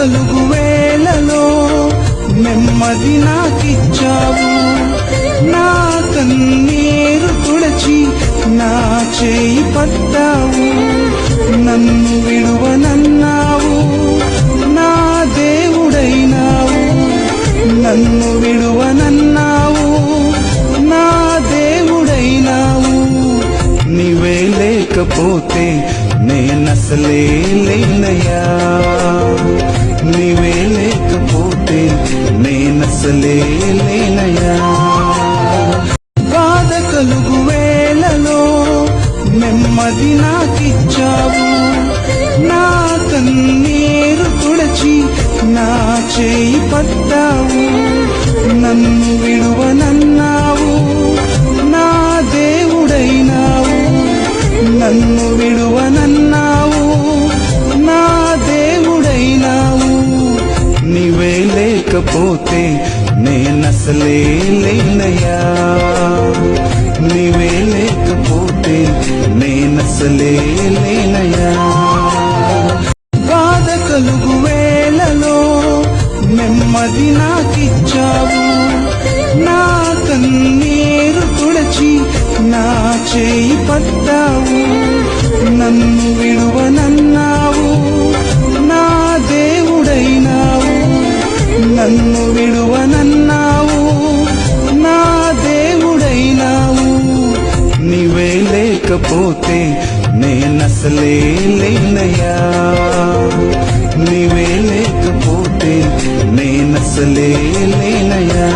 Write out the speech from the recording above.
కలుగు వేళలో నెమ్మది నాకిచ్చావు. నా కన్నీరు తుడచి నా చేయి పట్టావు. నన్ను విడువనన్నావు, నా దేవుడైనావు. నన్ను విడువనన్నావు, నా దేవుడైనావు. నీవే లేకపోతే నేనసలే లేనయ్యా. నీవే లేకపోతే నేనసలే లేనయ్యా. బాధ కలుగు వేళలో నెమ్మది నాకిచ్చావు. నా కన్నీరు తుడచి నా చేయి పట్టావు. నన్ను విడువనన్నావు, నా దేవుడైనావు. నన్ను విడువనన్నావు, నా దేవుడైనావు. నీవే లేకపోతే నేనసలే లేనయ్యా. నీవే లేకపోతే నేనసలే లేనయ్యా. బాధ కలుగు వేళలో నెమ్మది నాకిచ్చావు. నా కన్నీరు తుడచి నా చేయి పట్టావు. నన్ను విడువనన్నావు, నా దేవుడైనావు. నన్ను విడువనన్నావు, నా దేవుడైనావు. నీవే లేకపోతే నేనసలే లేనయ్యా. నీవే లేకపోతే నేనసలే లేనయ్యా.